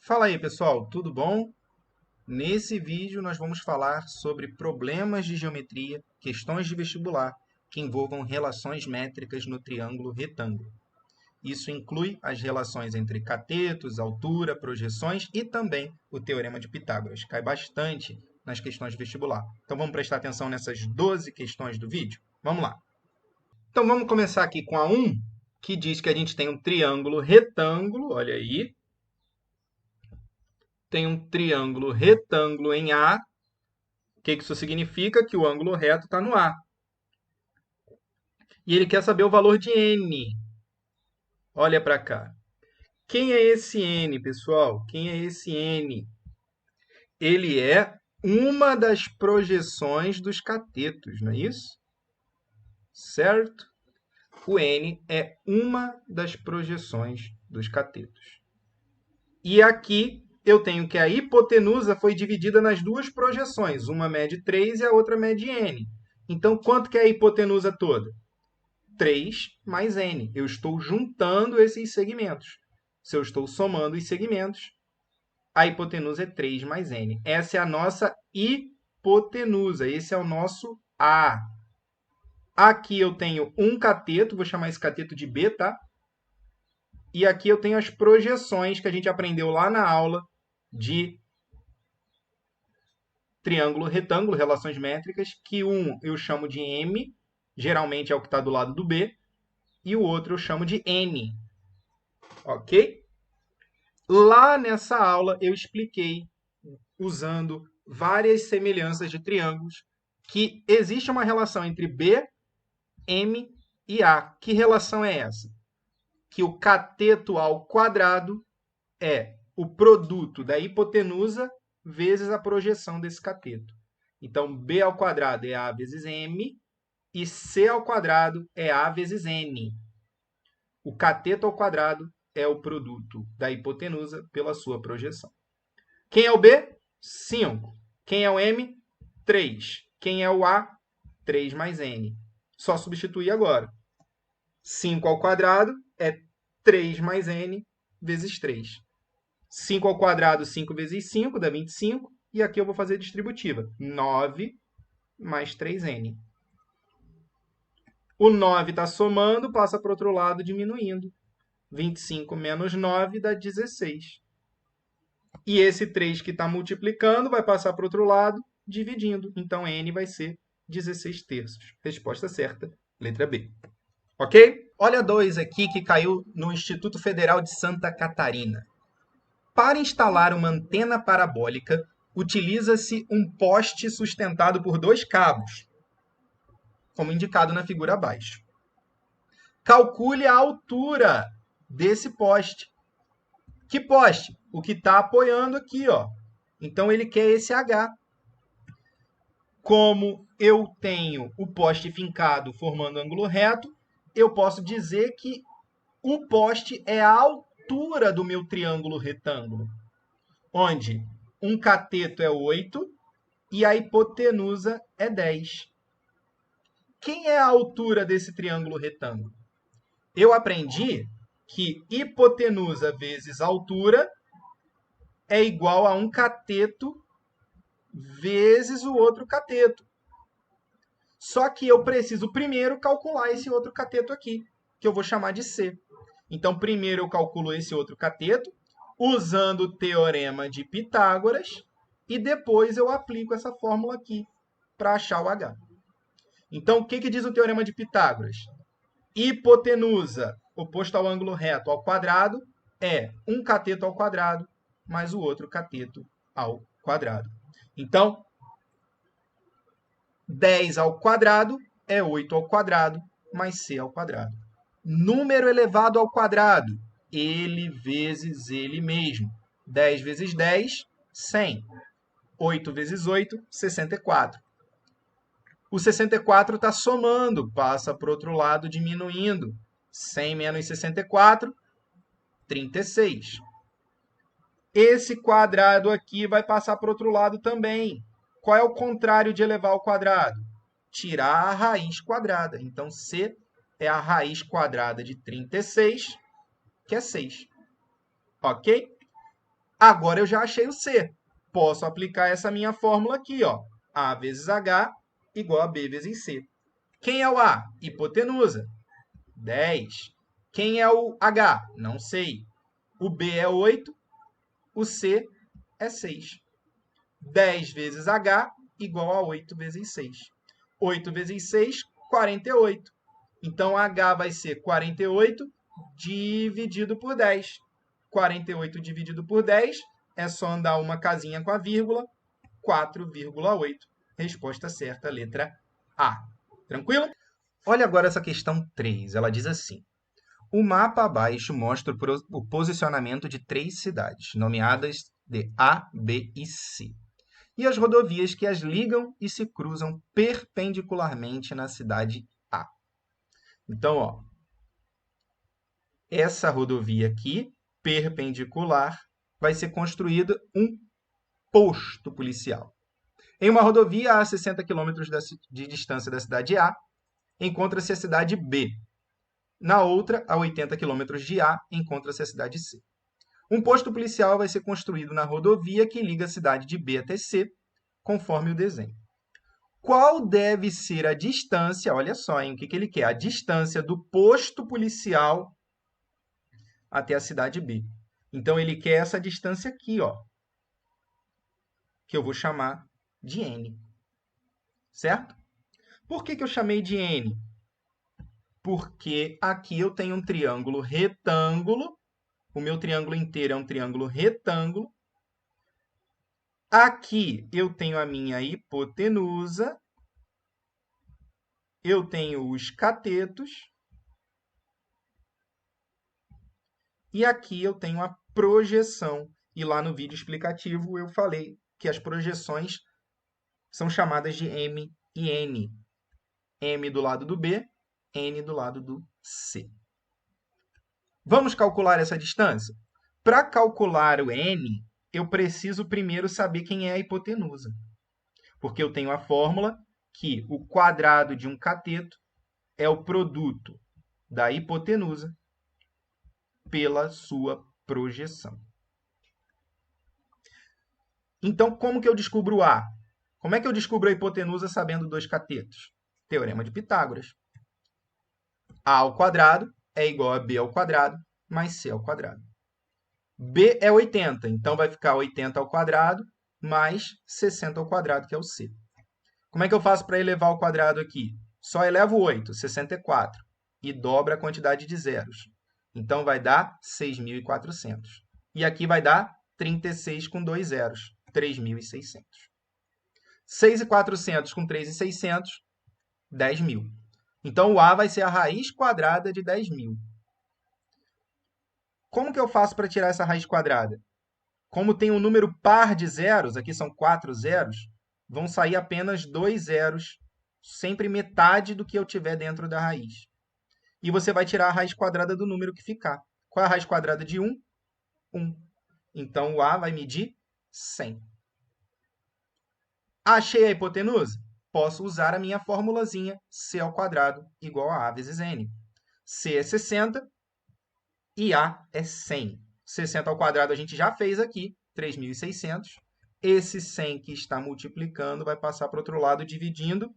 Fala aí, pessoal, tudo bom? Nesse vídeo nós vamos falar sobre problemas de geometria, questões de vestibular que envolvam relações métricas no triângulo retângulo. Isso inclui as relações entre catetos, altura, projeções e também o teorema de Pitágoras. Cai bastante nas questões de vestibular. Então vamos prestar atenção nessas 12 questões do vídeo? Vamos lá. Então vamos começar aqui com a 1, que diz que a gente tem um triângulo retângulo, olha aí, tem um triângulo retângulo em A. O que isso significa? Que o ângulo reto está no A. E ele quer saber o valor de n. Olha para cá. Quem é esse n, pessoal? Quem é esse n? Ele é uma das projeções dos catetos, não é isso? Certo? O n é uma das projeções dos catetos. E aqui eu tenho que a hipotenusa foi dividida nas duas projeções. Uma mede 3 e a outra mede n. Então, quanto que é a hipotenusa toda? 3 mais n. Eu estou juntando esses segmentos. Se eu estou somando os segmentos, a hipotenusa é 3 mais n. Essa é a nossa hipotenusa. Esse é o nosso A. Aqui eu tenho um cateto, vou chamar esse cateto de B, tá? E aqui eu tenho as projeções que a gente aprendeu lá na aula de triângulo retângulo, relações métricas, que um eu chamo de M, geralmente é o que está do lado do B, e o outro eu chamo de N. Ok? Lá nessa aula eu expliquei, usando várias semelhanças de triângulos, que existe uma relação entre B, M e A. Que relação é essa? Que o cateto ao quadrado é o produto da hipotenusa vezes a projeção desse cateto. Então, B ao quadrado é A vezes M e C ao quadrado é A vezes N. O cateto ao quadrado é o produto da hipotenusa pela sua projeção. Quem é o B? 5. Quem é o M? 3. Quem é o A? 3 mais N. Só substituir agora. 5 ao quadrado é 3 mais N vezes 3. 5 ao quadrado, 5 vezes 5, dá 25. E aqui eu vou fazer distributiva. 9 mais 3N. O 9 está somando, passa para o outro lado diminuindo. 25 menos 9 dá 16. E esse 3 que está multiplicando vai passar para o outro lado, dividindo. Então, n vai ser 16 terços. Resposta certa, letra B. Ok? Olha 2 aqui que caiu no Instituto Federal de Santa Catarina. Para instalar uma antena parabólica, utiliza-se um poste sustentado por 2 cabos, como indicado na figura abaixo. Calcule a altura desse poste. Que poste? O que está apoiando aqui, ó. Então, ele quer esse H. Como eu tenho o poste fincado formando ângulo reto, eu posso dizer que o poste é a altura do meu triângulo retângulo, onde um cateto é 8 e a hipotenusa é 10. Quem é a altura desse triângulo retângulo? Eu aprendi que hipotenusa vezes altura é igual a um cateto vezes o outro cateto. Só que eu preciso primeiro calcular esse outro cateto aqui, que eu vou chamar de C. Então, primeiro eu calculo esse outro cateto, usando o teorema de Pitágoras, e depois eu aplico essa fórmula aqui para achar o H. Então, o que diz o teorema de Pitágoras? Hipotenusa, oposto ao ângulo reto, ao quadrado, é um cateto ao quadrado mais o outro cateto ao quadrado. Então, 10 ao quadrado é 8 ao quadrado mais c ao quadrado. Número elevado ao quadrado, ele vezes ele mesmo. 10 vezes 10, 100. 8 vezes 8, 64. O 64 está somando, passa para o outro lado diminuindo. 100 menos 64, 36. Esse quadrado aqui vai passar para o outro lado também. Qual é o contrário de elevar ao quadrado? Tirar a raiz quadrada. Então, C é a raiz quadrada de 36, que é 6. Ok? Agora eu já achei o C. Posso aplicar essa minha fórmula aqui, ó. A vezes H igual a B vezes C. Quem é o A? Hipotenusa. 10. Quem é o H? Não sei. O B é 8. O C é 6. 10 vezes H igual a 8 vezes 6. 8 vezes 6, 48. Então, H vai ser 48 dividido por 10. 48 dividido por 10 é só andar uma casinha com a vírgula, 4,8. Resposta certa, letra A. Tranquilo? Olha agora essa questão 3. Ela diz assim: o mapa abaixo mostra o posicionamento de 3 cidades, nomeadas de A, B e C, e as rodovias que as ligam e se cruzam perpendicularmente na cidade A. Então, ó, essa rodovia aqui, perpendicular, vai ser construído um posto policial. Em uma rodovia a 60 km de distância da cidade A, encontra-se a cidade B. Na outra, a 80 km de A, encontra-se a cidade C. Um posto policial vai ser construído na rodovia que liga a cidade de B até C, conforme o desenho. Qual deve ser a distância? Olha só, hein, o que ele quer? A distância do posto policial até a cidade B. Então, ele quer essa distância aqui, ó, que eu vou chamar de N. Certo? Por que eu chamei de N? Porque aqui eu tenho um triângulo retângulo. O meu triângulo inteiro é um triângulo retângulo. Aqui eu tenho a minha hipotenusa. Eu tenho os catetos. E aqui eu tenho a projeção. E lá no vídeo explicativo eu falei que as projeções são chamadas de M e N. M do lado do B, N do lado do C. Vamos calcular essa distância? Para calcular o N, eu preciso primeiro saber quem é a hipotenusa. Porque eu tenho a fórmula que o quadrado de um cateto é o produto da hipotenusa pela sua projeção. Então, como que eu descubro A? Como é que eu descubro a hipotenusa sabendo dois catetos? Teorema de Pitágoras. A ao quadrado é igual a B ao quadrado mais C ao quadrado. B é 80, então vai ficar 80 ao quadrado mais 60 ao quadrado, que é o C. Como é que eu faço para elevar ao quadrado aqui? Só elevo 8, 64, e dobra a quantidade de zeros. Então, vai dar 6.400. E aqui vai dar 36 com 2 zeros, 3.600. 6.400 com 3.600, 10.000. Então, o A vai ser a raiz quadrada de 10.000. Como que eu faço para tirar essa raiz quadrada? Como tem um número par de zeros, aqui são 4 zeros, vão sair apenas 2 zeros, sempre metade do que eu tiver dentro da raiz. E você vai tirar a raiz quadrada do número que ficar. Qual é a raiz quadrada de 1? 1. Então, o A vai medir 100. Achei a hipotenusa? Posso usar a minha formulazinha C ao quadrado igual a A vezes N. C é 60 e A é 100. 60 ao quadrado a gente já fez aqui, 3.600. Esse 100 que está multiplicando vai passar para o outro lado dividindo.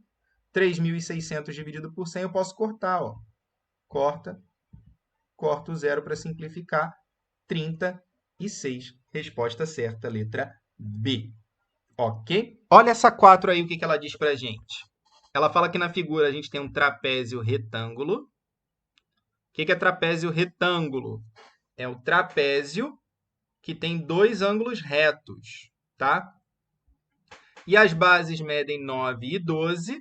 3.600 dividido por 100 eu posso cortar, ó. Corta o zero para simplificar. 36. Resposta certa, letra B. Ok? Olha essa 4 aí, o que ela diz para a gente. Ela fala que na figura a gente tem um trapézio retângulo. O que é trapézio retângulo? É o trapézio que tem dois ângulos retos, tá? E as bases medem 9 e 12.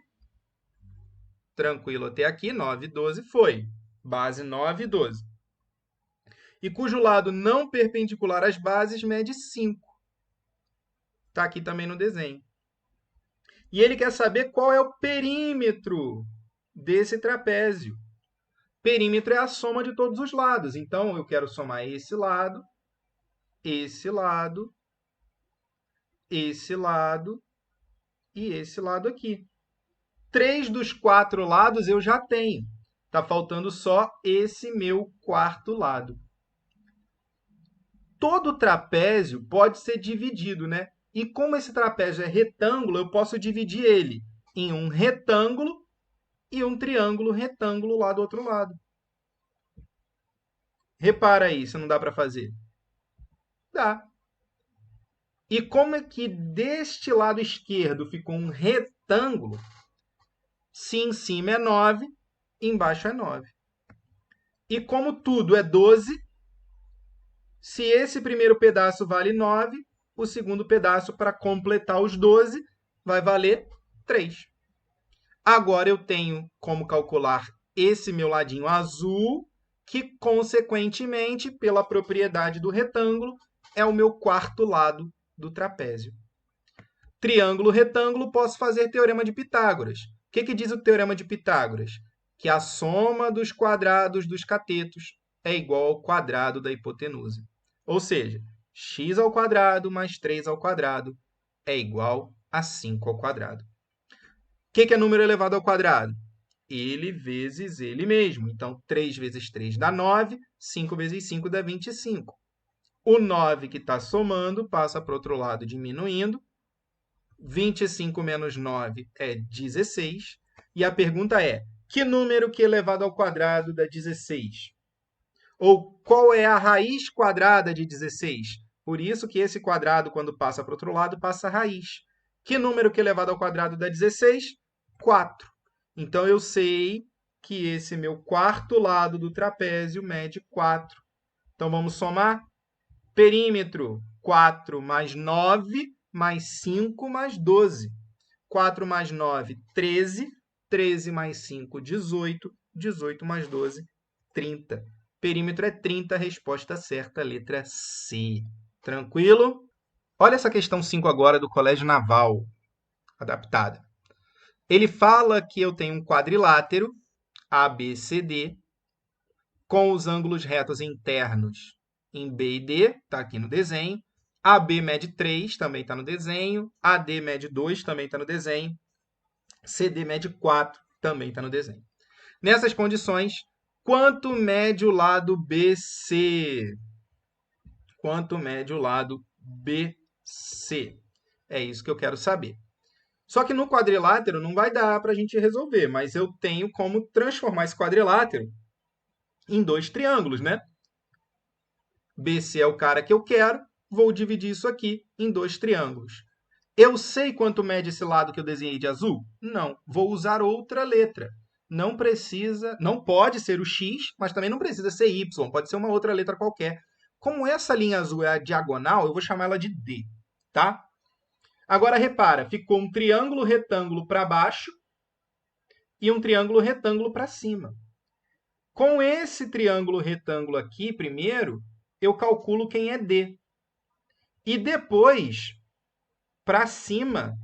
Tranquilo até aqui, 9 e 12 foi. Base 9 e 12. E cujo lado não perpendicular às bases mede 5. Está aqui também no desenho. E ele quer saber qual é o perímetro desse trapézio. Perímetro é a soma de todos os lados. Então, eu quero somar esse lado, esse lado, esse lado e esse lado aqui. 3 dos 4 lados eu já tenho. Está faltando só esse meu quarto lado. todo trapézio pode ser dividido, né? E como esse trapézio é retângulo, eu posso dividir ele em um retângulo e um triângulo retângulo lá do outro lado. Repara aí se não dá para fazer. Dá. E como é que deste lado esquerdo ficou um retângulo, se em cima é 9, embaixo é 9. E como tudo é 12, se esse primeiro pedaço vale 9, o segundo pedaço, para completar os 12, vai valer 3. Agora eu tenho como calcular esse meu ladinho azul, que, consequentemente, pela propriedade do retângulo, é o meu quarto lado do trapézio. Triângulo, retângulo, posso fazer teorema de Pitágoras. O que diz o teorema de Pitágoras? Que a soma dos quadrados dos catetos é igual ao quadrado da hipotenusa. Ou seja, x ao quadrado mais 3 ao quadrado é igual a 5 ao quadrado. O que é número elevado ao quadrado? Ele vezes ele mesmo. Então, 3 vezes 3 dá 9, 5 vezes 5 dá 25. O 9 que está somando passa para o outro lado diminuindo. 25 menos 9 é 16. E a pergunta é, que número que elevado ao quadrado dá 16? Ou qual é a raiz quadrada de 16? Por isso que esse quadrado, quando passa para o outro lado, passa a raiz. Que número que elevado ao quadrado dá 16? 4. Então, eu sei que esse meu quarto lado do trapézio mede 4. Então, vamos somar? Perímetro, 4 mais 9, mais 5, mais 12. 4 mais 9, 13. 13 mais 5, 18. 18 mais 12, 30. Perímetro é 30, resposta certa, letra C. Tranquilo? Olha essa questão 5 agora do Colégio Naval, adaptada. Ele fala que eu tenho um quadrilátero, ABCD, com os ângulos retos internos em B e D, está aqui no desenho. AB mede 3, também está no desenho. AD mede 2, também está no desenho. CD mede 4, também está no desenho. Nessas condições, quanto mede o lado BC? Quanto mede o lado BC? É isso que eu quero saber. Só que no quadrilátero não vai dar para a gente resolver, mas eu tenho como transformar esse quadrilátero em 2 triângulos, né? BC é o cara que eu quero, vou dividir isso aqui em 2 triângulos. Eu sei quanto mede esse lado que eu desenhei de azul? Não, vou usar outra letra. Não precisa, não pode ser o X, mas também não precisa ser Y, pode ser uma outra letra qualquer. Como essa linha azul é a diagonal, eu vou chamar ela de D, tá? Agora, repara, ficou um triângulo retângulo para baixo e um triângulo retângulo para cima. Com esse triângulo retângulo aqui, primeiro, eu calculo quem é D. E depois, para cima,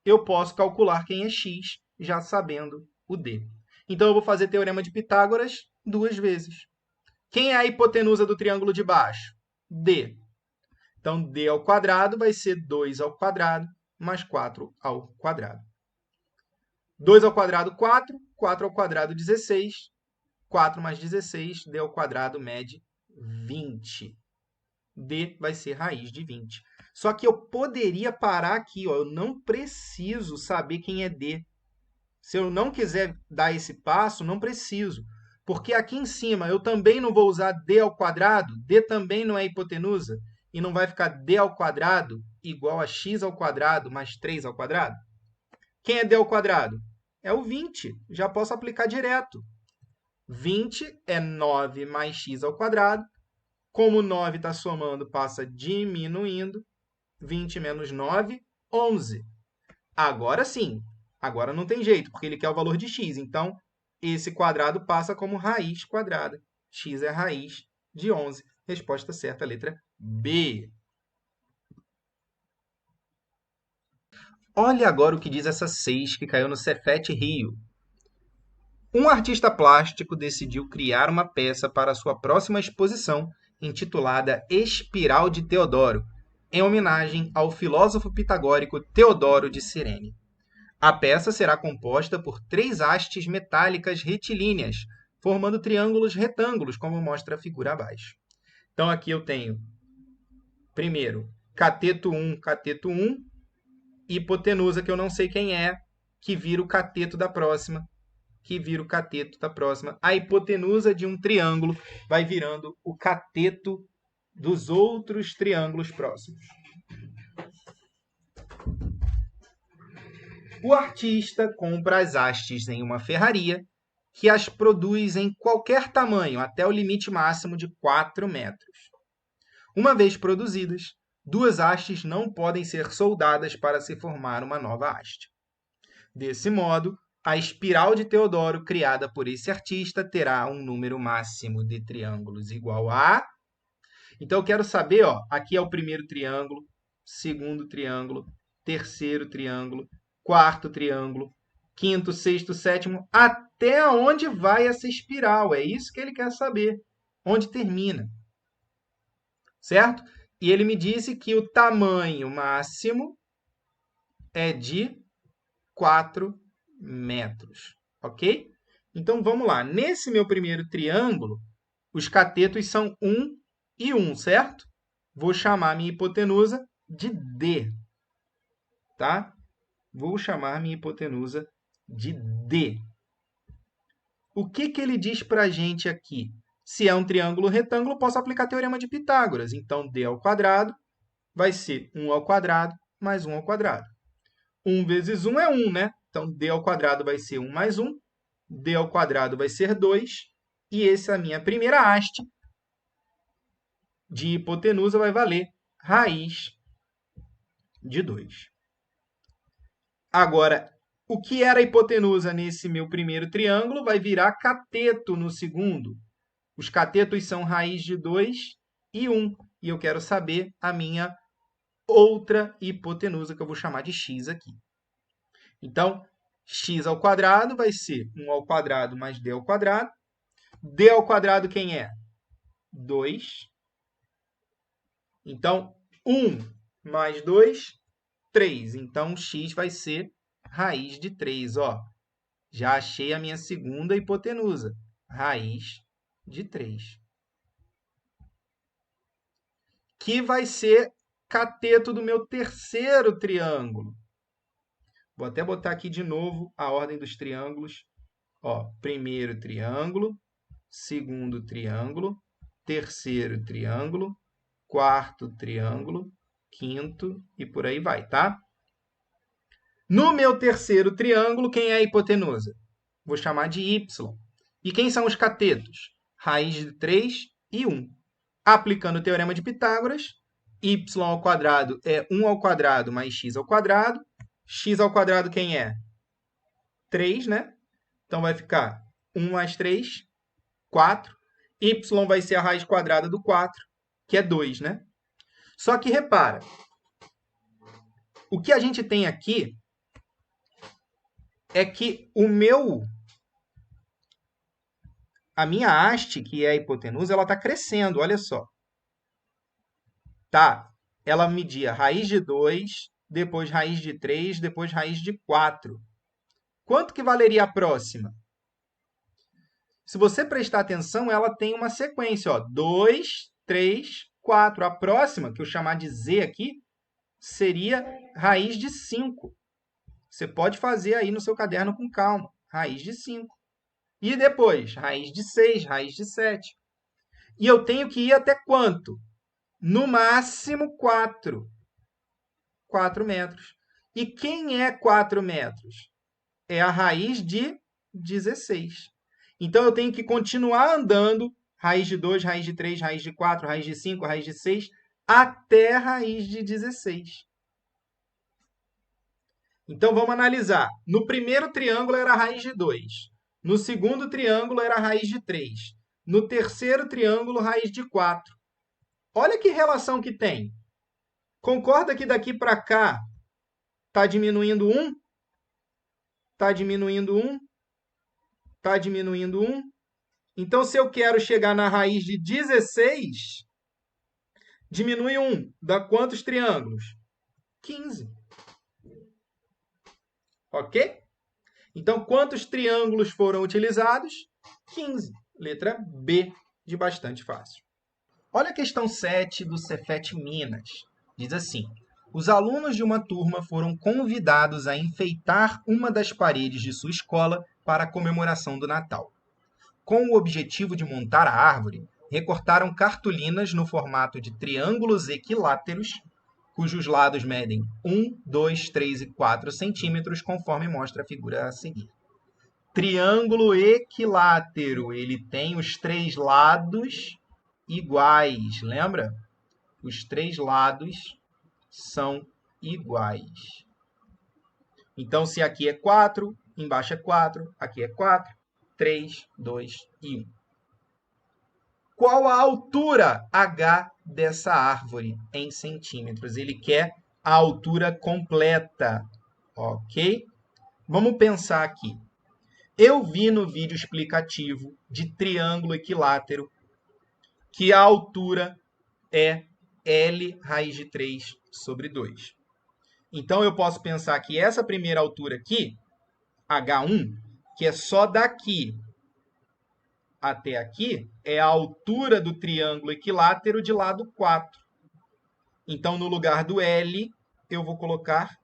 eu posso calcular quem é X, já sabendo o D. Então, eu vou fazer teorema de Pitágoras 2 vezes. Quem é a hipotenusa do triângulo de baixo? D. Então, D ao quadrado vai ser 2 ao quadrado mais 4 ao quadrado. 2 ao quadrado, 4. 4 ao quadrado, 16. 4 mais 16, D ao quadrado mede 20. D vai ser raiz de 20. Só que eu poderia parar aqui, ó. Eu não preciso saber quem é D. Se eu não quiser dar esse passo, não preciso. Porque aqui em cima eu também não vou usar D ao quadrado. D também não é hipotenusa. E não vai ficar D ao quadrado igual a x ao quadrado mais 3 ao quadrado? Quem é D ao quadrado? É o 20. Já posso aplicar direto. 20 é 9 mais x ao quadrado. Como 9 está somando, passa diminuindo. 20 menos 9, 11. Agora sim. Agora não tem jeito, porque ele quer o valor de x. Então, esse quadrado passa como raiz quadrada. X é a raiz de 11. Resposta certa, letra B. Olha agora o que diz essa 6 que caiu no Cefet Rio. Um artista plástico decidiu criar uma peça para sua próxima exposição, intitulada Espiral de Teodoro, em homenagem ao filósofo pitagórico Teodoro de Cirene. A peça será composta por 3 hastes metálicas retilíneas, formando triângulos retângulos, como mostra a figura abaixo. Então, aqui eu tenho, primeiro, cateto 1, hipotenusa, que eu não sei quem é, que vira o cateto da próxima, A hipotenusa de um triângulo vai virando o cateto dos outros triângulos próximos. O artista compra as hastes em uma ferraria que as produz em qualquer tamanho, até o limite máximo de 4 metros. Uma vez produzidas, 2 hastes não podem ser soldadas para se formar uma nova haste. Desse modo, a espiral de Teodoro criada por esse artista terá um número máximo de triângulos igual a... Então, eu quero saber, ó, aqui é o primeiro triângulo, segundo triângulo, terceiro triângulo, quarto triângulo, quinto, sexto, sétimo, até onde vai essa espiral. É isso que ele quer saber. Onde termina. Certo? E ele me disse que o tamanho máximo é de 4 metros. Ok? Então, vamos lá. Nesse meu primeiro triângulo, os catetos são 1 e 1, certo? Vou chamar minha hipotenusa de D. Tá? Vou chamar minha hipotenusa de D. O que ele diz para a gente aqui? Se é um triângulo retângulo, posso aplicar o teorema de Pitágoras. Então, D ao quadrado vai ser 1 ao quadrado mais 1 ao quadrado. 1 vezes 1 é 1, né? Então, D ao quadrado vai ser 1 mais 1. D ao quadrado vai ser 2. E essa é a minha primeira haste de hipotenusa, vai valer raiz de 2. Agora, o que era hipotenusa nesse meu primeiro triângulo vai virar cateto no segundo. Os catetos são raiz de 2 e 1. E eu quero saber a minha outra hipotenusa, que eu vou chamar de x aqui. Então, x ao quadrado vai ser 1 ao quadrado mais d ao quadrado. D ao quadrado quem é? 2. Então, 1 mais 2, 3. Então, x vai ser raiz de 3. Ó, já achei a minha segunda hipotenusa, raiz de 3. Que vai ser cateto do meu terceiro triângulo. Vou até botar aqui de novo a ordem dos triângulos. Ó, primeiro triângulo, segundo triângulo, terceiro triângulo, quarto triângulo, quinto e por aí vai, tá? No meu terceiro triângulo, quem é a hipotenusa? Vou chamar de y. E quem são os catetos? Raiz de 3 e 1. Aplicando o teorema de Pitágoras, y ao quadrado é 1 ao quadrado mais x ao quadrado. X ao quadrado quem é? 3, né? Então, vai ficar 1 mais 3, 4. Y vai ser a raiz quadrada do 4, que é 2, né? Só que repara, o que a gente tem aqui é que a minha haste, que é a hipotenusa, ela está crescendo, olha só. Tá? Ela media raiz de 2, depois raiz de 3, depois raiz de 4. Quanto que valeria a próxima? Se você prestar atenção, ela tem uma sequência, ó, 2, 3, 4. A próxima, que eu chamar de z aqui, seria raiz de 5. Você pode fazer aí no seu caderno com calma. Raiz de 5. E depois, raiz de 6, raiz de 7. E eu tenho que ir até quanto? No máximo 4. 4 metros. E quem é 4 metros? É a raiz de 16. Então, eu tenho que continuar andando, raiz de 2, raiz de 3, raiz de 4, raiz de 5, raiz de 6, até a raiz de 16. Então, vamos analisar. No primeiro triângulo era a raiz de 2. No segundo triângulo era a raiz de 3. No terceiro triângulo, raiz de 4. Olha que relação que tem. Concorda que daqui para cá está diminuindo 1? Está diminuindo 1? Está diminuindo 1? Então, se eu quero chegar na raiz de 16, diminui 1. Dá quantos triângulos? 15. Ok? Então, quantos triângulos foram utilizados? 15. Letra B, de bastante fácil. Olha a questão 7 do Cefet Minas. Diz assim: os alunos de uma turma foram convidados a enfeitar uma das paredes de sua escola para a comemoração do Natal. Com o objetivo de montar a árvore, recortaram cartolinas no formato de triângulos equiláteros, cujos lados medem 1, 2, 3 e 4 centímetros, conforme mostra a figura a seguir. Triângulo equilátero, ele tem os 3 lados iguais, lembra? Os 3 lados são iguais. Então, se aqui é 4, embaixo é 4, aqui é 4, 3, 2 e 1. Qual a altura H dessa árvore em centímetros? Ele quer a altura completa, ok? Vamos pensar aqui. Eu vi no vídeo explicativo de triângulo equilátero que a altura é L raiz de 3 sobre 2. Então, eu posso pensar que essa primeira altura aqui, H1, que é só daqui até aqui, é a altura do triângulo equilátero de lado 4. Então, no lugar do L, eu vou colocar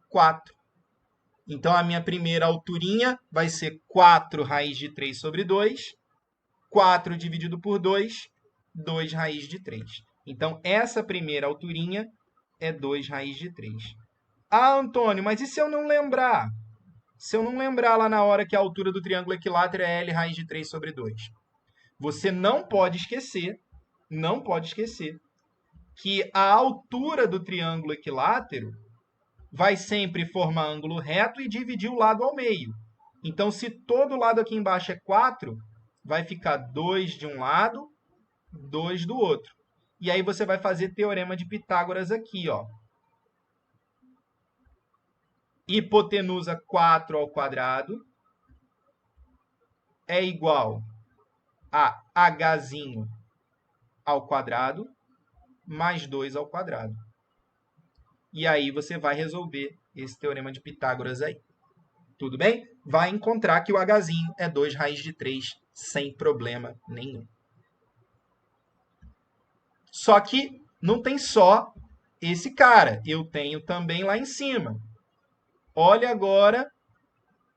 4. Então, a minha primeira alturinha vai ser 4 raiz de 3 sobre 2. 4 dividido por 2, 2 raiz de 3. Então, essa primeira alturinha é 2 raiz de 3. Ah, Antônio, mas e se eu não lembrar? Se eu não lembrar lá na hora que a altura do triângulo equilátero é L raiz de 3 sobre 2. Você não pode esquecer que a altura do triângulo equilátero vai sempre formar ângulo reto e dividir o lado ao meio. Então, se todo lado aqui embaixo é 4, vai ficar 2 de um lado, 2 do outro. E aí você vai fazer teorema de Pitágoras aqui, ó. Hipotenusa 4 ao quadrado é igual a Hzinho ao quadrado mais 2 ao quadrado. E aí você vai resolver esse teorema de Pitágoras aí. Tudo bem? Vai encontrar que o Hzinho é 2 raiz de 3 sem problema nenhum. Só que não tem só esse cara. Eu tenho também lá em cima. Olha agora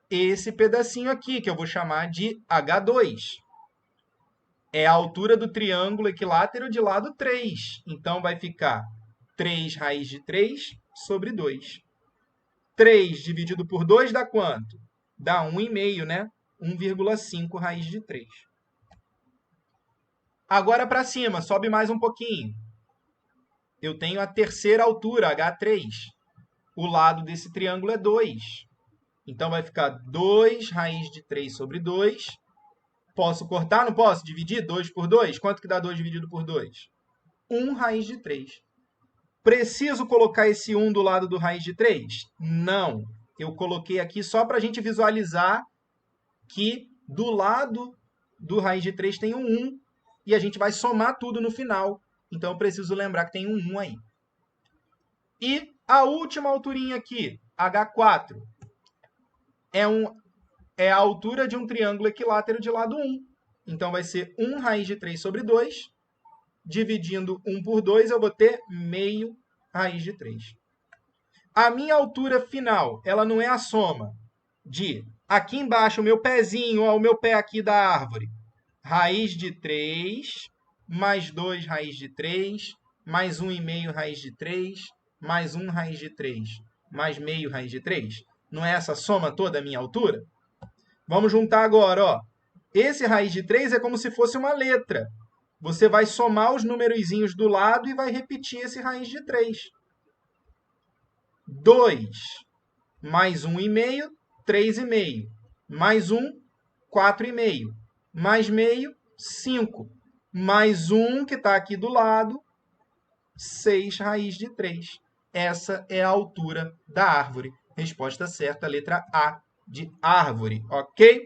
esse pedacinho aqui, que eu vou chamar de H2. É a altura do triângulo equilátero de lado 3. Então, vai ficar 3 raiz de 3 sobre 2. 3 dividido por 2 dá quanto? Dá 1,5, né? 1,5 raiz de 3. Agora para cima, sobe mais um pouquinho. Eu tenho a terceira altura, H3. O lado desse triângulo é 2. Então, vai ficar 2 raiz de 3 sobre 2. Posso cortar? Não posso? Dividir 2 por 2? Quanto que dá 2 dividido por 2? 1 raiz de 3. Preciso colocar esse 1 do lado do raiz de 3? Não. Eu coloquei aqui só para a gente visualizar que do lado do raiz de 3 tem um 1 e a gente vai somar tudo no final. Então, eu preciso lembrar que tem um 1 aí. E a última alturinha aqui, H4, é a altura de um triângulo equilátero de lado 1. Então, vai ser 1 raiz de 3 sobre 2. Dividindo 1 por 2, eu vou ter meio raiz de 3. A minha altura final, ela não é a soma de, aqui embaixo, o meu pezinho, ó, o meu pé aqui da árvore. Raiz de 3, mais 2 raiz de 3, mais 1,5 raiz de 3, mais 1 raiz de 3, mais meio raiz de 3. Não é essa soma toda a minha altura? Vamos juntar agora, ó. Esse raiz de 3 é como se fosse uma letra. Você vai somar os numerozinhos do lado e vai repetir esse raiz de 3. 2 mais 1,5, 3,5. Mais 1, 4,5. Mais meio, 5. Mais 1, que está aqui do lado, 6 raiz de 3. Essa é a altura da árvore. Resposta certa, letra A de árvore, ok?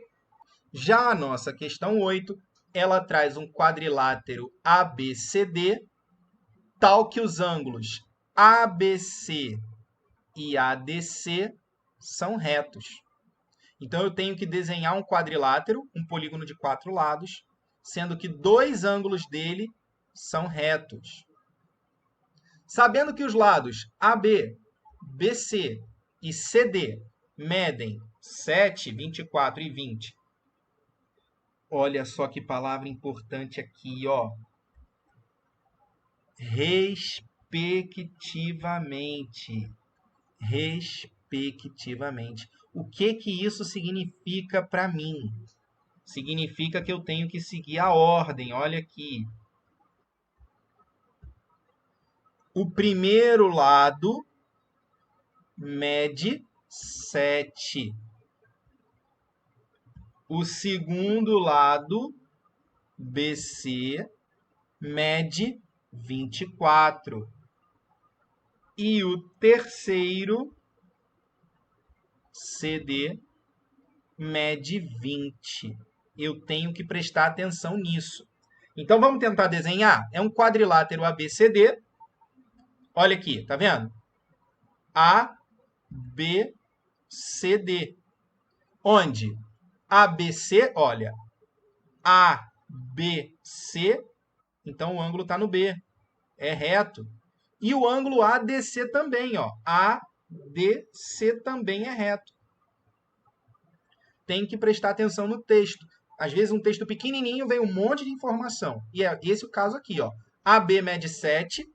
Já a nossa questão 8, ela traz um quadrilátero ABCD, tal que os ângulos ABC e ADC são retos. Então, eu tenho que desenhar um quadrilátero, um polígono de 4 lados, sendo que 2 ângulos dele são retos. Sabendo que os lados AB, BC e CD medem 7, 24 e 20. Olha só que palavra importante aqui, ó. Respectivamente. Respectivamente. O que que isso significa para mim? Significa que eu tenho que seguir a ordem. Olha aqui. O primeiro lado mede 7. O segundo lado, BC, mede 24. E o terceiro, CD, mede 20. Eu tenho que prestar atenção nisso. Então, vamos tentar desenhar? É um quadrilátero ABCD. Olha aqui, tá vendo? ABCD. Onde ABC, olha, ABC, então o ângulo está no B, é reto. E o ângulo ADC também, ó, ADC também é reto. Tem que prestar atenção no texto. Às vezes um texto pequenininho vem um monte de informação. E é esse o caso aqui, ó. AB mede 7,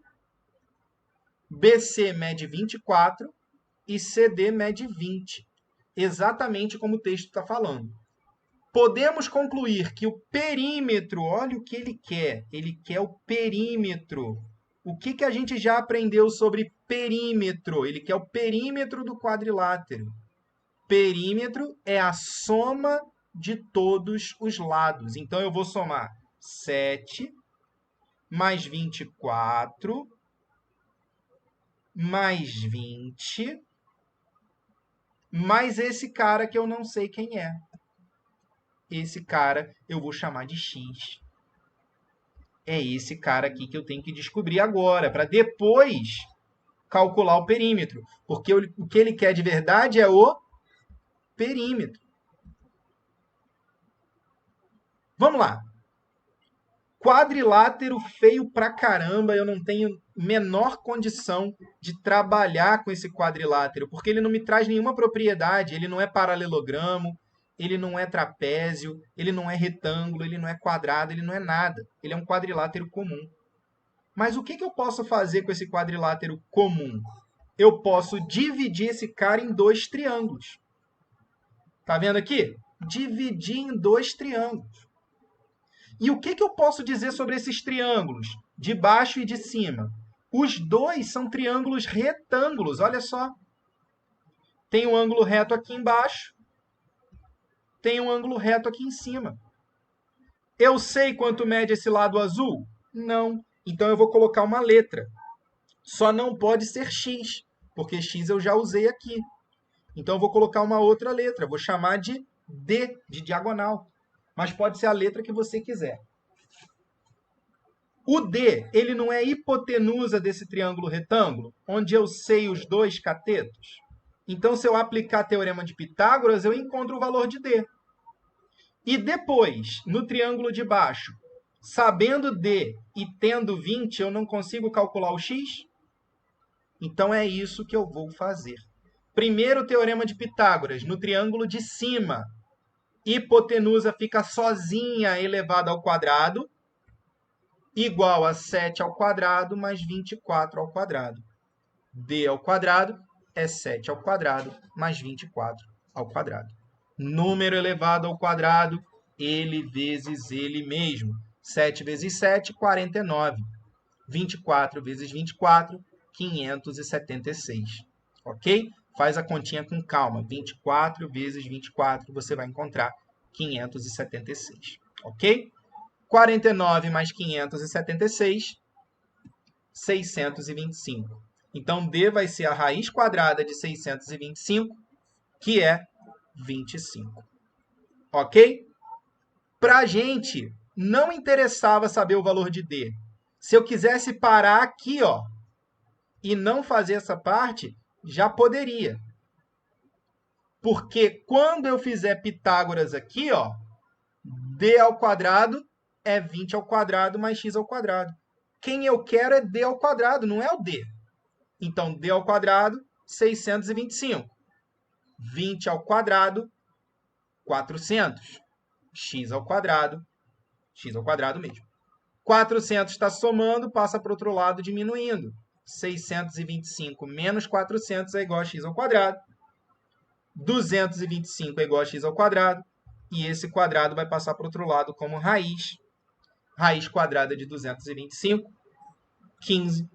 BC mede 24 e CD mede 20. Exatamente como o texto está falando. Podemos concluir que o perímetro, olha o que ele quer o perímetro. O que que a gente já aprendeu sobre perímetro? Ele quer o perímetro do quadrilátero. Perímetro é a soma de todos os lados. Então, eu vou somar 7 mais 24 mais 20 mais esse cara que eu não sei quem é. Esse cara eu vou chamar de X. É esse cara aqui que eu tenho que descobrir agora, para depois calcular o perímetro. Porque o que ele quer de verdade é o perímetro. Vamos lá. Quadrilátero feio pra caramba, eu não tenho menor condição de trabalhar com esse quadrilátero, porque ele não me traz nenhuma propriedade, ele não é paralelogramo, ele não é trapézio, ele não é retângulo, ele não é quadrado, ele não é nada. Ele é um quadrilátero comum. Mas o que que eu posso fazer com esse quadrilátero comum? Eu posso dividir esse cara em dois triângulos. Tá vendo aqui? Dividir em dois triângulos. E o que que eu posso dizer sobre esses triângulos? De baixo e de cima. Os dois são triângulos retângulos, olha só. Tem um ângulo reto aqui embaixo, tem um ângulo reto aqui em cima. Eu sei quanto mede esse lado azul? Não. Então eu vou colocar uma letra. Só não pode ser X, porque X eu já usei aqui. Então eu vou colocar uma outra letra, vou chamar de D, de diagonal. Mas pode ser a letra que você quiser. O D, ele não é hipotenusa desse triângulo retângulo, onde eu sei os dois catetos? Então, se eu aplicar teorema de Pitágoras, eu encontro o valor de D. E depois, no triângulo de baixo, sabendo D e tendo 20, eu não consigo calcular o X? Então, é isso que eu vou fazer. Primeiro teorema de Pitágoras, no triângulo de cima, hipotenusa fica sozinha elevada ao quadrado, igual a 7 ao quadrado mais 24 ao quadrado. D ao quadrado é 7 ao quadrado mais 24 ao quadrado. Número elevado ao quadrado, ele vezes ele mesmo. 7 vezes 7, 49. 24 vezes 24, 576. Ok? Faz a continha com calma. 24 vezes 24, você vai encontrar 576. Ok? 49 mais 576, 625. Então, D vai ser a raiz quadrada de 625, que é 25. Ok? Para a gente, não interessava saber o valor de D. Se eu quisesse parar aqui, ó, e não fazer essa parte, já poderia. Porque quando eu fizer Pitágoras aqui, ó, D ao quadrado é 20 ao quadrado mais x ao quadrado. quem eu quero é d ao quadrado, não é o d. Então, d ao quadrado, 625. 20 ao quadrado, 400. X ao quadrado mesmo. 400 está somando, passa para o outro lado diminuindo. 625 menos 400 é igual a x ao quadrado. 225 é igual a x ao quadrado. E esse quadrado vai passar para o outro lado como raiz. Raiz quadrada de 225, 15.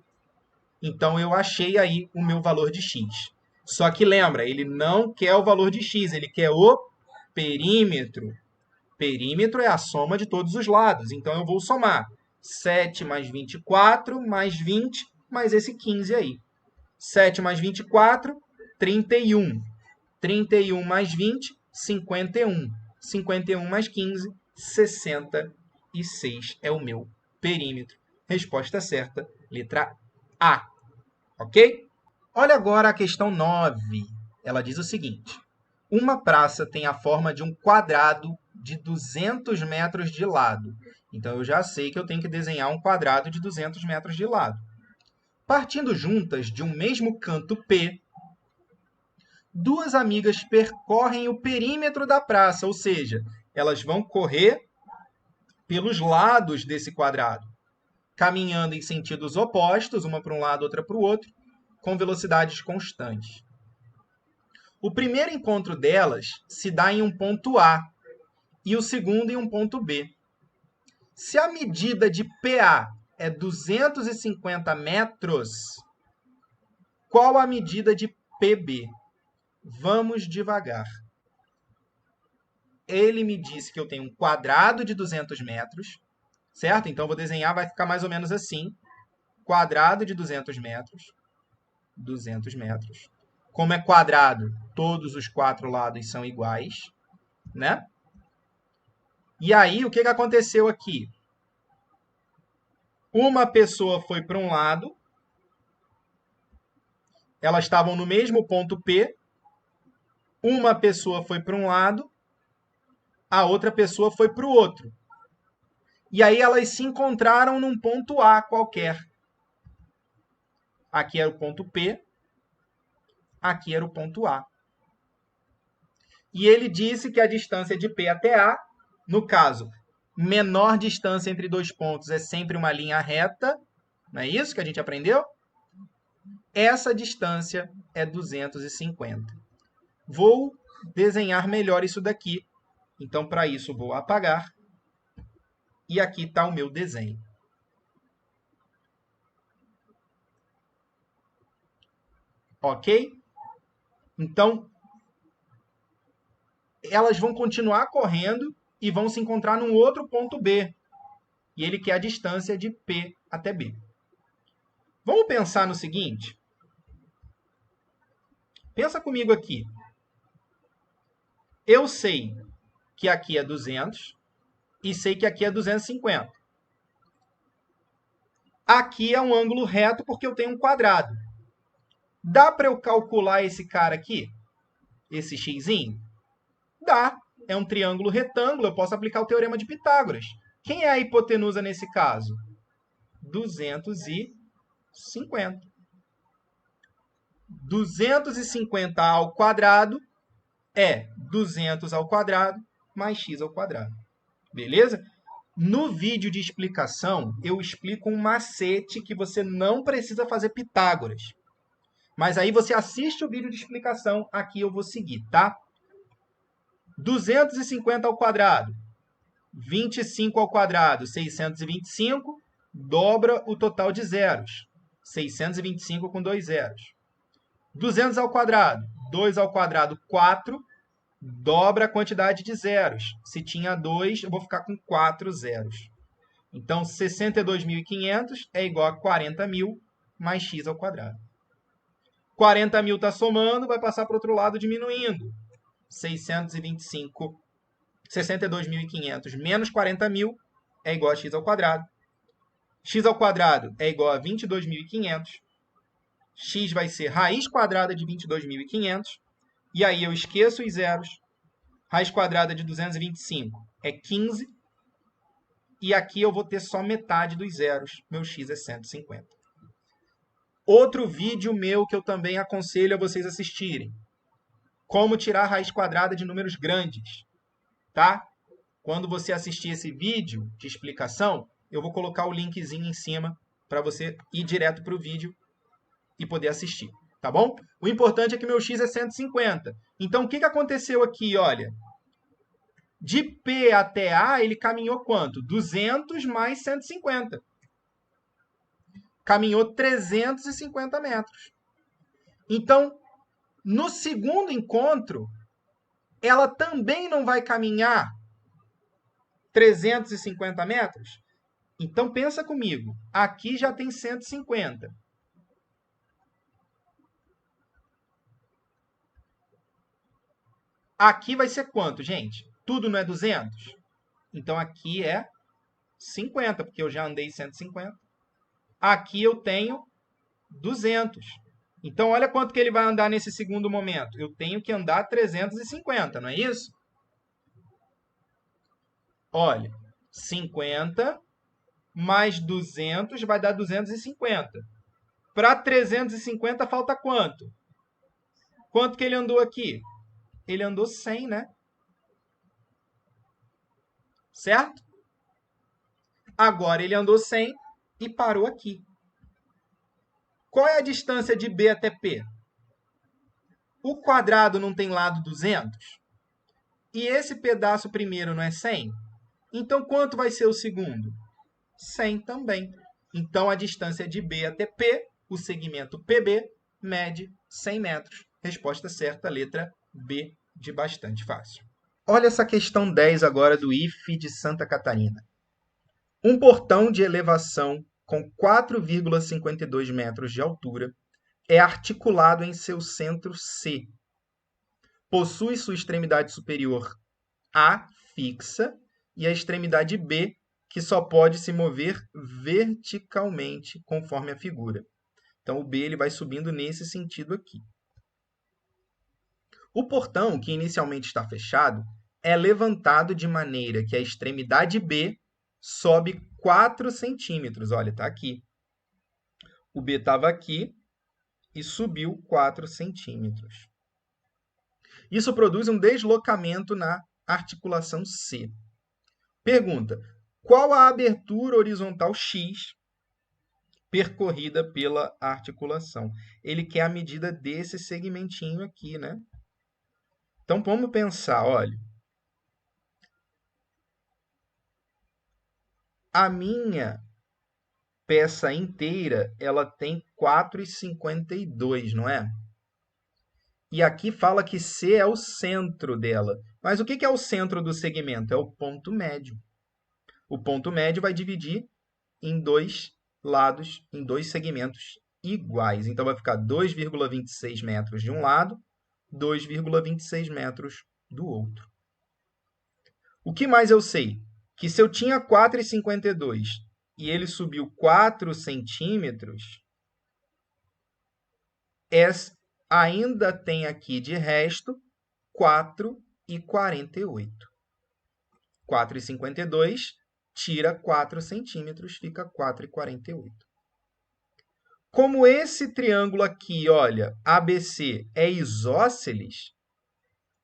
Então, eu achei aí o meu valor de x. Só que lembra, ele não quer o valor de x, ele quer o perímetro. Perímetro é a soma de todos os lados. Então, eu vou somar 7 mais 24, mais 20, mais esse 15 aí. 7 mais 24, 31. 31 mais 20, 51. 51 mais 15, 66 é o meu perímetro. Resposta certa, letra A. Ok? Olha agora a questão 9. Ela diz o seguinte. Uma praça tem a forma de um quadrado de 200 metros de lado. Então, eu já sei que eu tenho que desenhar um quadrado de 200 metros de lado. Partindo juntas de um mesmo canto P, duas amigas percorrem o perímetro da praça, ou seja, elas vão correr pelos lados desse quadrado, caminhando em sentidos opostos, uma para um lado, outra para o outro, com velocidades constantes. O primeiro encontro delas se dá em um ponto A e o segundo em um ponto B. Se a medida de PA é 250 metros, qual a medida de PB? Vamos devagar. Ele me disse que eu tenho um quadrado de 200 metros, certo? Então, eu vou desenhar, vai ficar mais ou menos assim. Quadrado de 200 metros. 200 metros. Como é quadrado, todos os quatro lados são iguais, né? E aí, o que aconteceu aqui? Uma pessoa foi para um lado, elas estavam no mesmo ponto P, uma pessoa foi para um lado, a outra pessoa foi para o outro. E aí elas se encontraram num ponto A qualquer. Aqui era o ponto P, aqui era o ponto A. E ele disse que a distância de P até A, no caso, menor distância entre dois pontos é sempre uma linha reta, não é isso que a gente aprendeu? Essa distância é 250. Vou desenhar melhor isso daqui. Então, para isso, vou apagar. E aqui está o meu desenho. Ok? Então, elas vão continuar correndo e vão se encontrar num outro ponto B. E ele quer a distância de P até B. Vamos pensar no seguinte? Pensa comigo aqui. Eu sei que aqui é 200 e sei que aqui é 250. Aqui é um ângulo reto porque eu tenho um quadrado. Dá para eu calcular esse cara aqui? Esse xzinho? Dá. É um triângulo retângulo, eu posso aplicar o teorema de Pitágoras. Quem é a hipotenusa nesse caso? 250. 250 ao quadrado é 200 ao quadrado mais x ao quadrado. Beleza? No vídeo de explicação, eu explico um macete que você não precisa fazer Pitágoras. Mas aí você assiste o vídeo de explicação, aqui eu vou seguir, tá? 250 ao quadrado, 25 ao quadrado, 625, dobra o total de zeros. 625 com 2 zeros. 200 ao quadrado, 2 ao quadrado, 4, dobra a quantidade de zeros. Se tinha 2, eu vou ficar com 4 zeros. Então, 62.500 é igual a 40.000 mais x ao quadrado. 40.000 está somando, vai passar para o outro lado diminuindo. 62.500 menos 40.000 é igual a x ao quadrado. X ao quadrado é igual a 22.500. X vai ser raiz quadrada de 22.500. E aí eu esqueço os zeros. Raiz quadrada de 225 é 15. e aqui eu vou ter só metade dos zeros. Meu x é 150. Outro vídeo meu que eu também aconselho a vocês assistirem. Como tirar a raiz quadrada de números grandes, tá? Quando você assistir esse vídeo de explicação, eu vou colocar o linkzinho em cima para você ir direto para o vídeo e poder assistir, tá bom? O importante é que meu x é 150. Então, o que aconteceu aqui? Olha, de P até A, ele caminhou quanto? 200 mais 150. Caminhou 350 metros. Então, no segundo encontro, ela também não vai caminhar 350 metros? Então, pensa comigo. Aqui já tem 150. Aqui vai ser quanto, gente? Tudo não é 200? Então, aqui é 50, porque eu já andei 150. Aqui eu tenho 200. Então, olha quanto que ele vai andar nesse segundo momento. Eu tenho que andar 350, não é isso? Olha, 50 mais 200 vai dar 250. Para 350 falta quanto? Quanto que ele andou aqui? Ele andou 100, né? Certo? Agora ele andou 100 e parou aqui. Qual é a distância de B até P? O quadrado não tem lado 200? E esse pedaço primeiro não é 100? Então, quanto vai ser o segundo? 100 também. Então, a distância de B até P, o segmento PB, mede 100 metros. Resposta certa, letra B, de bastante fácil. Olha essa questão 10 agora do IFE de Santa Catarina. Um portão de elevação com 4,52 metros de altura é articulado em seu centro C. Possui sua extremidade superior A fixa e a extremidade B, que só pode se mover verticalmente, conforme a figura. Então, o B ele vai subindo nesse sentido aqui. O portão, que inicialmente está fechado, é levantado de maneira que a extremidade B sobe 4 centímetros. Olha, está aqui. O B estava aqui e subiu 4 centímetros. Isso produz um deslocamento na articulação C. Pergunta: qual a abertura horizontal X percorrida pela articulação? Ele quer a medida desse segmentinho aqui, né? Então, vamos pensar, olha. A minha peça inteira, ela tem 4,52, não é? E aqui fala que C é o centro dela. Mas o que é o centro do segmento? É o ponto médio. O ponto médio vai dividir em dois lados, em dois segmentos iguais. Então, vai ficar 2,26 metros de um lado, 2,26 metros do outro. O que mais eu sei? Que se eu tinha 4,52 e ele subiu 4 centímetros, ainda tem aqui de resto 4,48. 4,52 tira 4 centímetros, fica 4,48. Como esse triângulo aqui, olha, ABC é isósceles,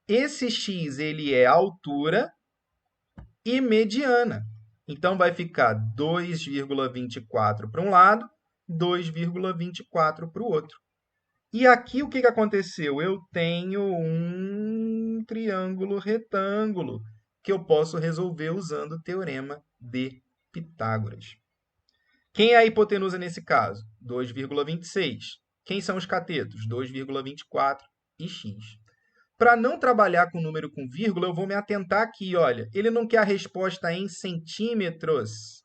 esse x ele é altura e mediana. Então, vai ficar 2,24 para um lado, 2,24 para o outro. E aqui, o que aconteceu? Eu tenho um triângulo retângulo que eu posso resolver usando o teorema de Pitágoras. Quem é a hipotenusa nesse caso? 2,26. Quem são os catetos? 2,24 e x. Para não trabalhar com número com vírgula, eu vou me atentar aqui, olha. Ele não quer a resposta em centímetros.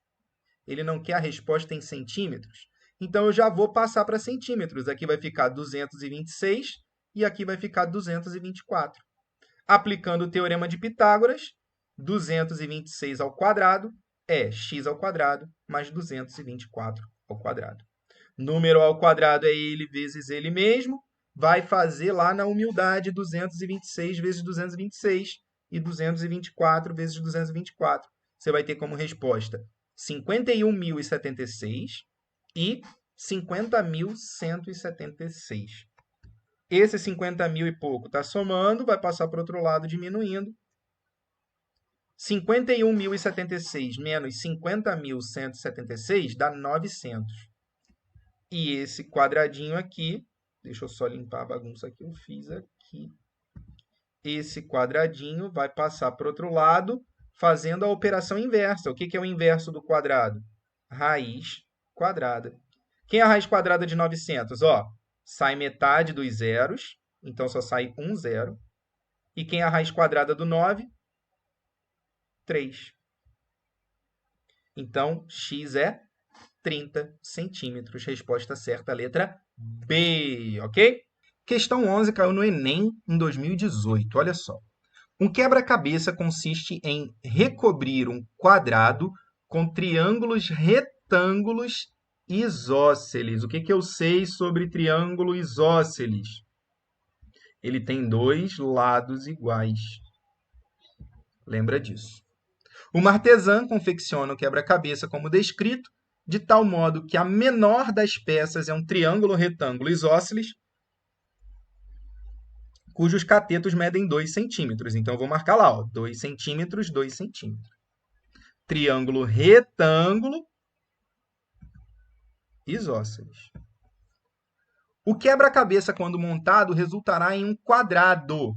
Ele não quer a resposta em centímetros. Então, eu já vou passar para centímetros. Aqui vai ficar 226 e aqui vai ficar 224. Aplicando o teorema de Pitágoras, 226 ao quadrado é x ao quadrado mais 224 ao quadrado. Número ao quadrado é ele vezes ele mesmo. Vai fazer lá na humildade 226 vezes 226 e 224 vezes 224. você vai ter como resposta 51.076 e 50.176. Esse 50 mil e pouco está somando, vai passar para o outro lado diminuindo. 51.076 menos 50.176 dá 900. E esse quadradinho aqui, deixa eu só limpar a bagunça que eu fiz aqui. Esse quadradinho vai passar para o outro lado, fazendo a operação inversa. O que é o inverso do quadrado? Raiz quadrada. Quem é a raiz quadrada de 900? Ó, sai metade dos zeros, então só sai um zero. E quem é a raiz quadrada do 9? 3. Então, x é 30 centímetros. Resposta certa, letra B, ok? Questão 11 caiu no Enem em 2018. Olha só. Um quebra-cabeça consiste em recobrir um quadrado com triângulos retângulos isósceles. O que eu sei sobre triângulo isósceles? Ele tem dois lados iguais. Lembra disso. Uma artesã confecciona o quebra-cabeça como descrito, de tal modo que a menor das peças é um triângulo retângulo isósceles, cujos catetos medem 2 centímetros. Então, eu vou marcar lá, ó, 2 centímetros, 2 centímetros. Triângulo retângulo isósceles. O quebra-cabeça, quando montado, resultará em um quadrado,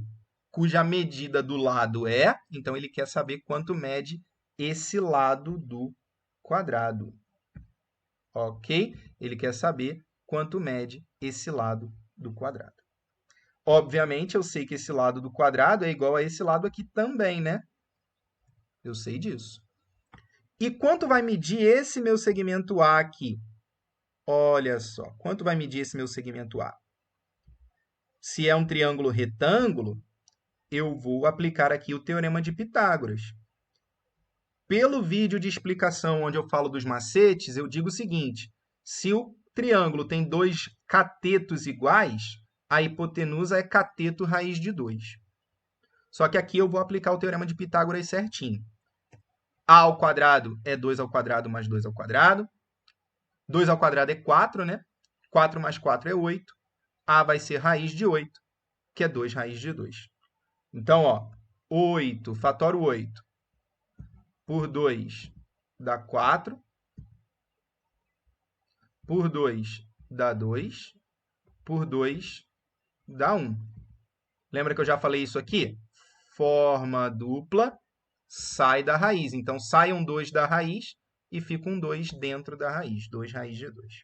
cuja medida do lado é... Então, ele quer saber quanto mede esse lado do quadrado. Ok? Ele quer saber quanto mede esse lado do quadrado. Obviamente, eu sei que esse lado do quadrado é igual a esse lado aqui também, né? Eu sei disso. E quanto vai medir esse meu segmento A aqui? Olha só, quanto vai medir esse meu segmento A? Se é um triângulo retângulo, eu vou aplicar aqui o Teorema de Pitágoras. Pelo vídeo de explicação onde eu falo dos macetes, eu digo o seguinte: se o triângulo tem dois catetos iguais, a hipotenusa é cateto raiz de 2. Só que aqui eu vou aplicar o Teorema de Pitágoras certinho. A ao quadrado é 2 ao quadrado mais 2 ao quadrado. 2 ao quadrado é 4, né? 4 mais 4 é 8. A vai ser raiz de 8, que é 2 raiz de 2. Então, ó, 8, fator 8 por 2 dá 4. Por 2 dá 2. Por 2 dá 1. Lembra que eu já falei isso aqui? Forma dupla, sai da raiz. Então, sai um 2 da raiz e fica um 2 dentro da raiz. 2 raiz de 2.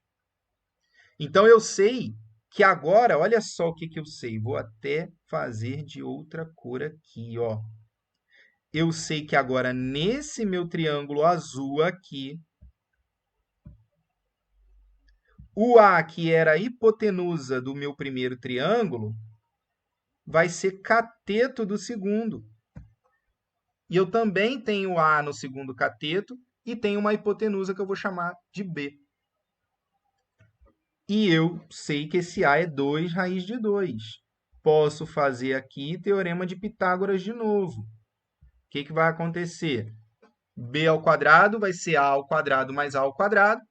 Então, eu sei que agora, olha só o que eu sei. Vou até fazer de outra cor aqui, ó. Eu sei que agora, nesse meu triângulo azul aqui, o A, que era a hipotenusa do meu primeiro triângulo, vai ser cateto do segundo. E eu também tenho A no segundo cateto e tenho uma hipotenusa que eu vou chamar de B. E eu sei que esse A é 2 raiz de 2. Posso fazer aqui Teorema de Pitágoras de novo. O que vai acontecer? B ao quadrado vai ser A ao quadrado mais A ao quadrado.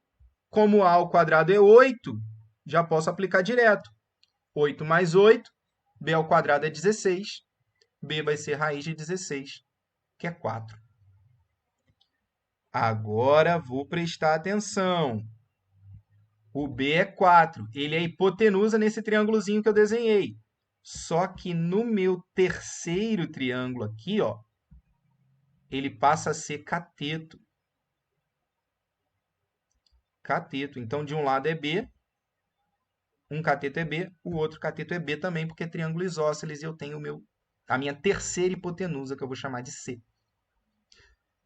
Como A ao quadrado é 8, já posso aplicar direto. 8 mais 8, B ao quadrado é 16. B vai ser raiz de 16, que é 4. Agora vou prestar atenção. O B é 4. Ele é hipotenusa nesse triângulozinho que eu desenhei. Só que no meu terceiro triângulo aqui, ó, ele passa a ser cateto. Cateto. Então, de um lado é B, um cateto é B, o outro cateto é B também, porque é triângulo isósceles e eu tenho a minha terceira hipotenusa, que eu vou chamar de C.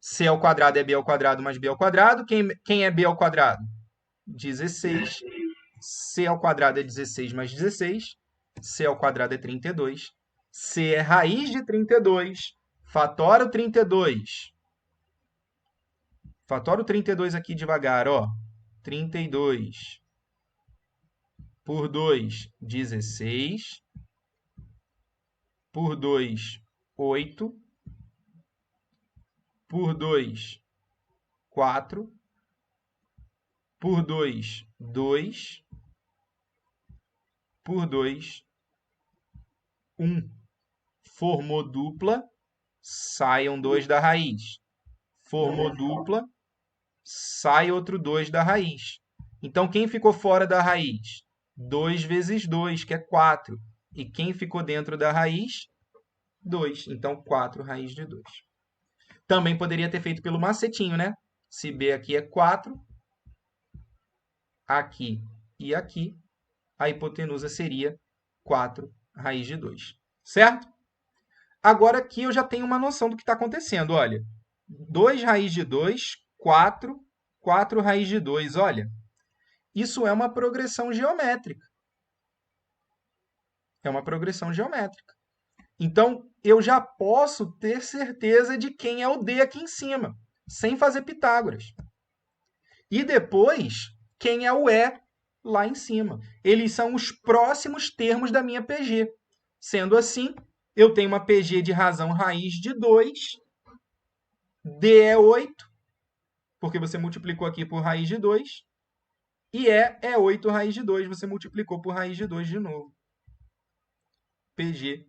C ao quadrado é B ao quadrado mais B ao quadrado. Quem é B ao quadrado? 16. C ao quadrado é 16 mais 16. C ao quadrado é 32. C é raiz de 32. Fatora o 32. Fatora o 32 aqui devagar, ó. 32 por 2, 16. Por 2, 8. por 2, 4, por 2, 2, por 2, 1. Formou dupla, saiam 2 da raiz. Formou dupla, sai outro 2 da raiz. Então, quem ficou fora da raiz? 2 vezes 2, que é 4. E quem ficou dentro da raiz? 2. Então, 4 raiz de 2. Também poderia ter feito pelo macetinho, né? Se B aqui é 4, aqui e aqui, a hipotenusa seria 4 raiz de 2. Certo? Agora aqui eu já tenho uma noção do que está acontecendo. Olha, 2 raiz de 2, 4, 4 raiz de 2. Olha, isso é uma progressão geométrica. É uma progressão geométrica. Então, eu já posso ter certeza de quem é o D aqui em cima, sem fazer Pitágoras. E depois, quem é o E lá em cima. Eles são os próximos termos da minha PG. Sendo assim, eu tenho uma PG de razão raiz de 2, D é 8, porque você multiplicou aqui por raiz de 2, e E é 8 raiz de 2, você multiplicou por raiz de 2 de novo. PG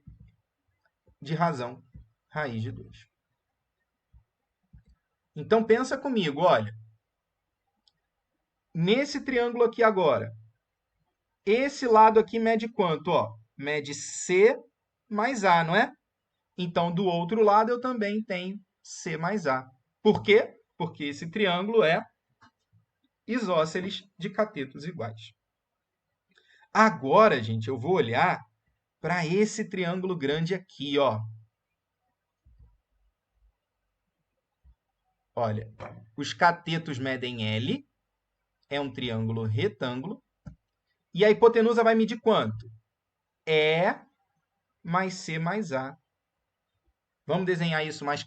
de razão raiz de 2. Então, pensa comigo, olha. Nesse triângulo aqui agora, esse lado aqui mede quanto? Ó, mede C mais A, não é? Então, do outro lado, eu também tenho C mais A. Por quê? Porque esse triângulo é isósceles de catetos iguais. Agora, gente, eu vou olhar para esse triângulo grande aqui, ó. Olha, os catetos medem L, é um triângulo retângulo, e a hipotenusa vai medir quanto? E mais C mais A. Vamos desenhar isso mais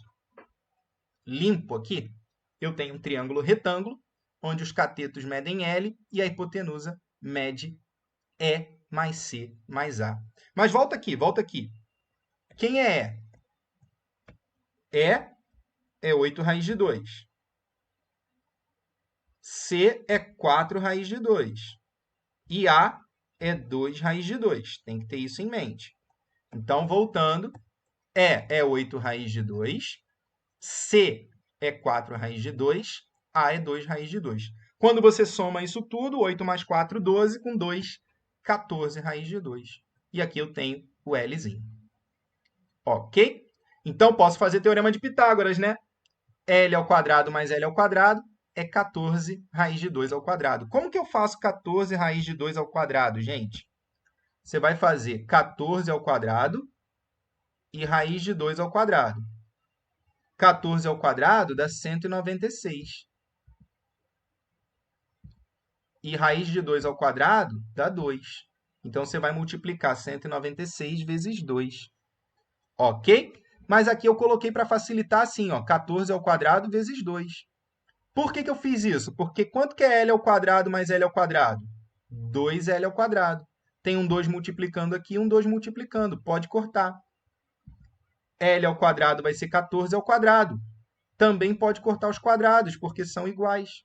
limpo aqui? Eu tenho um triângulo retângulo, onde os catetos medem L e a hipotenusa mede E mais C mais A. Mas volta aqui, volta aqui. Quem é E? E é 8 raiz de 2. C é 4 raiz de 2. E A é 2 raiz de 2. Tem que ter isso em mente. Então, voltando, E é 8 raiz de 2. C é 4 raiz de 2. A é 2 raiz de 2. Quando você soma isso tudo, 8 mais 4, 12, com 2, 14 raiz de 2. E aqui eu tenho o Lzinho. Ok? Então, posso fazer teorema de Pitágoras, né? L ao quadrado mais L ao quadrado é 14 raiz de 2 ao quadrado. Como que eu faço 14 raiz de 2 ao quadrado, gente? Você vai fazer 14 ao quadrado e raiz de 2 ao quadrado. 14 ao quadrado dá 196. E raiz de 2 ao quadrado dá 2. Então, você vai multiplicar 196 vezes 2. Ok? Mas aqui eu coloquei para facilitar assim, ó, 14 ao quadrado vezes 2. Por que eu fiz isso? Porque quanto que é L ao quadrado mais L ao quadrado? 2L ao quadrado. Tem um 2 multiplicando aqui e um 2 multiplicando. Pode cortar. L ao quadrado vai ser 14 ao quadrado. Também pode cortar os quadrados, porque são iguais.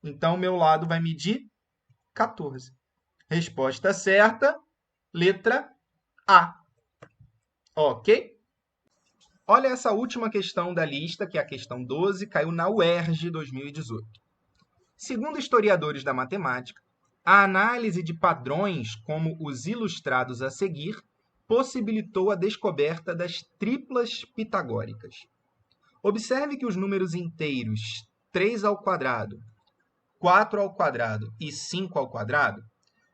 Então, meu lado vai medir 14. Resposta certa, letra A. Ok? Olha essa última questão da lista, que é a questão 12, caiu na UERJ 2018. Segundo historiadores da matemática, a análise de padrões como os ilustrados a seguir possibilitou a descoberta das triplas pitagóricas. Observe que os números inteiros 3 ao quadrado, 4 ao quadrado e 5 ao quadrado,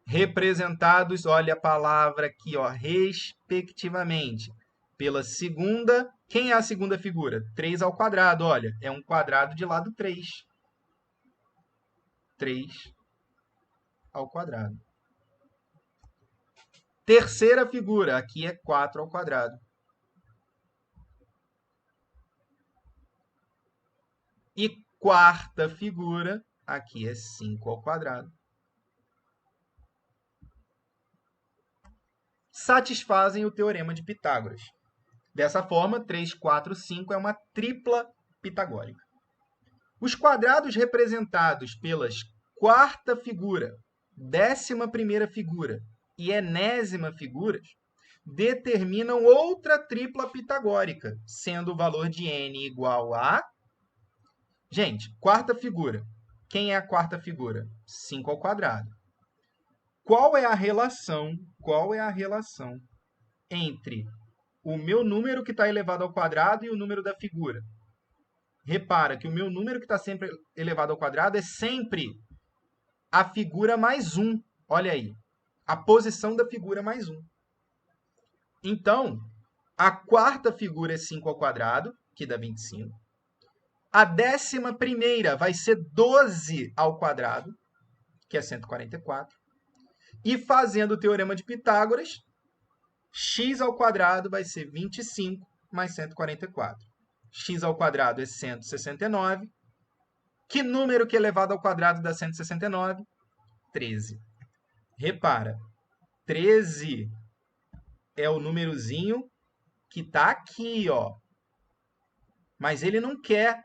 representados, olha a palavra aqui, ó, respectivamente, pela segunda. Quem é a segunda figura? 3 ao quadrado, olha, é um quadrado de lado 3. 3 ao quadrado. Terceira figura, aqui é 4 ao quadrado. E quarta figura, aqui é 5 ao quadrado. Satisfazem o teorema de Pitágoras. Dessa forma, 3, 4, 5 é uma tripla pitagórica. Os quadrados representados pelas quarta figura, 11ª figura e enésima figuras determinam outra tripla pitagórica, sendo o valor de n igual a... Gente, quarta figura. Quem é a quarta figura? 5 ao quadrado. Qual é a relação entre o meu número que está elevado ao quadrado e o número da figura? Repara que o meu número que está sempre elevado ao quadrado é sempre a figura mais 1. Olha aí. A posição da figura mais 1. Então, a quarta figura é 5 ao quadrado, que dá 25. A 11ª vai ser 12 ao quadrado, que é 144. E fazendo o teorema de Pitágoras, x ao quadrado vai ser 25 mais 144. X ao quadrado é 169. Que número que é elevado ao quadrado dá 169? 13. Repara, 13 é o númerozinho que está aqui, ó. Mas ele não quer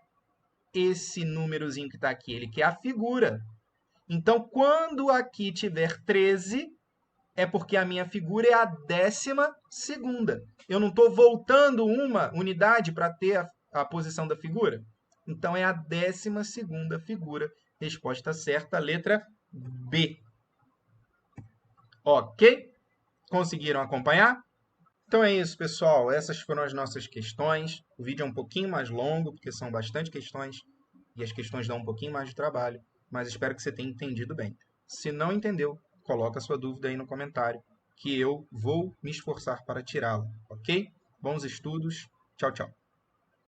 esse númerozinho que está aqui, ele quer a figura. Então, quando aqui tiver 13, é porque a minha figura é a 12ª. Eu não estou voltando uma unidade para ter a posição da figura? Então, é a 12ª figura. Resposta certa, letra B. Ok? Conseguiram acompanhar? Então é isso, pessoal. Essas foram as nossas questões. O vídeo é um pouquinho mais longo, porque são bastante questões, e as questões dão um pouquinho mais de trabalho, mas espero que você tenha entendido bem. Se não entendeu, coloca a sua dúvida aí no comentário, que eu vou me esforçar para tirá-la, ok? Bons estudos. Tchau, tchau.